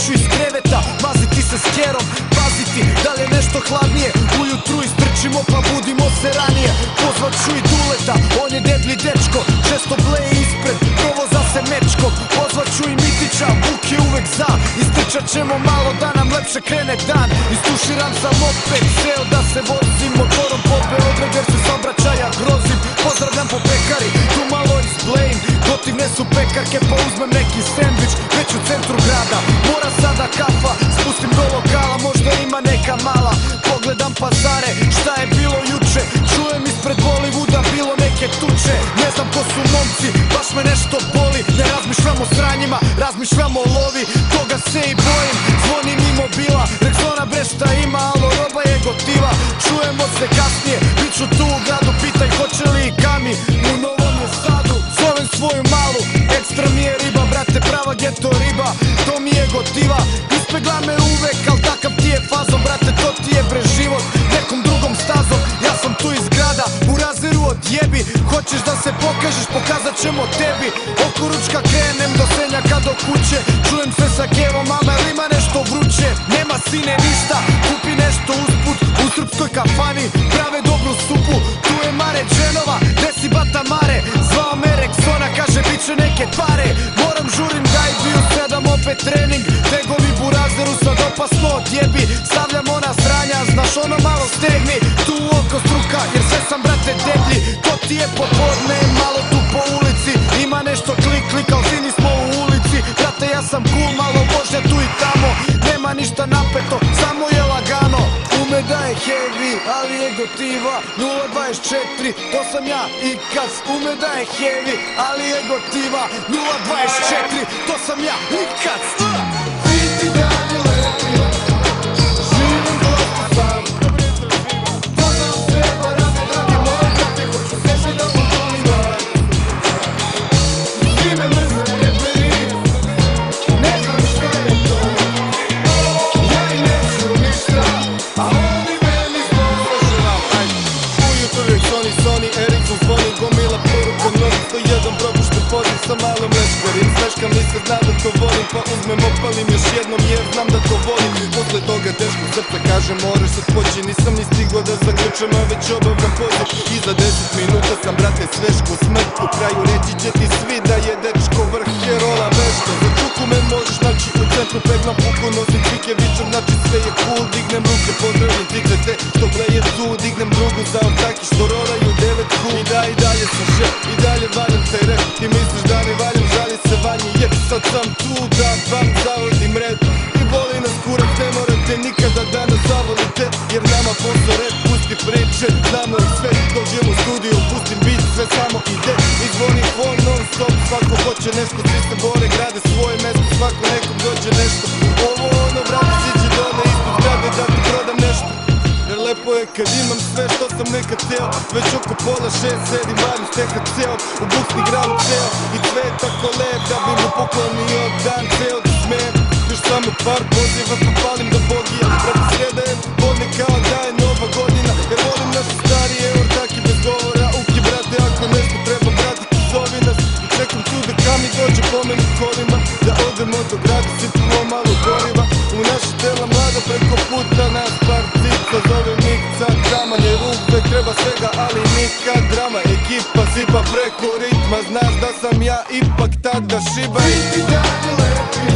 ću iz kreveta maziti se s kerom, paziti da li je nešto hladnije. Ujutru istrčimo pa budimo se ranije. Pozvat ću i Duleta, on je deblji dečko, često bleje ispred, provoza se mečkom. Pozvat ću i Mitića, Vuk je uvek za. Istrčat ćemo malo da nam lepše krene dan. Istuširam sam opet, seo da se vozim motorom po Beograd jer se saobraćaja grozim. Pozdravljam po pekari, tu malo izblejim. Gotivne su pekarke pa uzmem neki sendvič već u centru grada. Mora sada kafa, spustim do lokala, možda ima neka mala. Pogledam pazare, šta je bilo juče. Čujem ispred Bollywooda bilo neke tuče. Ne znam ko su momci, baš me nešto boli. Ne razmišljam o sranjima, razmišljam o lovi. Toga se i bojim, zvonim i mobila. Rexona bre šta ima, alo roba je gotiva. Čujemo se kasnije, bit ću tu u gradu. Pitaj hoće li i Kami u Novom Sadu. Zovem svoju malu, ekstra mi je riba. Brate prava geto riba, to mi je gotiva. Ispegla me uvek, al takav ti je fazom. Brate to ti je bre život, nekom drugom stazom. Ja sam tu iz grada, u razeru odjebi. Hoćeš da se pokažeš, pokazat ćemo tebi. Oko ručka krenem do Senjaka do kuće. Čujem se sa kevom, mama ili ima nešto vruće. Nema sine ništa, kupi nešto usput. U srpskoj kafani prave dobru supu. Tu je Mare Dženova, gde si bata Mare. Zvao me Rexona, kaže bit će neke pare. Moram žurim daj bi u 7 opet trening. Tegovi burazeru sad opasno odjebi. Stavljam ona sranja, znaš ono malo stegni. Tu oko struka jer sve sam brate deblji. To ti je popodne, malo tu po ulici. Ima nešto klik klik, al svi nismo u ulici. Brate ja sam cool, malo vožnja tu i tamo. Nema ništa napeto, samo je lagano. Ume da je heavy, ali je gotiva. 024, to sam ja i Kac. Ume da je heavy, ali je gotiva. 024, to sam ja i Kac. Vidi da je lepi, živim gostu sam. To nam treba radi, dragi moji brati. Hoću sebi da utolim. Ime mrze reperi, ne znam šta je to. Ja i neću ništa, a oni meni zbožavam. Ujutru Rexoni, Sony, Ericsson zvoni. Gomila poruka, mnogi 101 propušten poziv sa malom leškarim. Smeškam mi se, zna da to volim, pa uzmem opalim još jednom jer znam da to volim. Posle toga teško srce kaže moraš se spoći. Nisam ni stigo da zaključam, a već obavljam poziv. I za 10 minuta sam brate sveško smrt. U kraju reći će ti svi da je dečko vrh je rola veško. Za čuku me možeš naći u centru, peglam puku, nosim čike, vičem, znači sve je cool. Dignem ruke, pozdravim cikle te što bleje tu. Dignem drugu za ortaki što rolaju 9 cool. I dalje sam šef, i dalje valjam taj rap. Ti misliš da ne valjam, žali se vanji jer sad sam tu da vam zavodim red. I voli nas kurac, ne morate nikada da nas zavolite. Jer nama posao rap, pusti priče, znamo i sve. Dođem u studiju, pustim beat, sve samo ide. I zvoni phone non stop, svako hoće nešto. Svi se bore, grade svoje mesto, svako nekom dođe nešto. Ovo ono, brate, siđe dole ispod zgrade da ti prodam nešto. Jer lepo je kad imam sve što sam nekad teo. Već oko pola 6 sedim, varim steka ceo. U buksni gram ceo i sve je tako lep da bi mu poklonio dan ceo da smijem. Još samo par poziva pa palim do bogi. Ali brate sreda je podne kao da je nova godina. Jer volim naše starije ortaki bez govora. Uki brate ako nešto treba brate ti zovi nas. I čekam tu da Kami dođe po meni kolima. Da odemo do grada, sipimo malo goriva. U naše tela mlada preko puta nas par cica. Zove Mikca, drama, jer uvek treba svega, ali nikad drama. Ekipa sipa preko ritma, znaš da sam ja ipak tada šiba. Vidi da je lepi,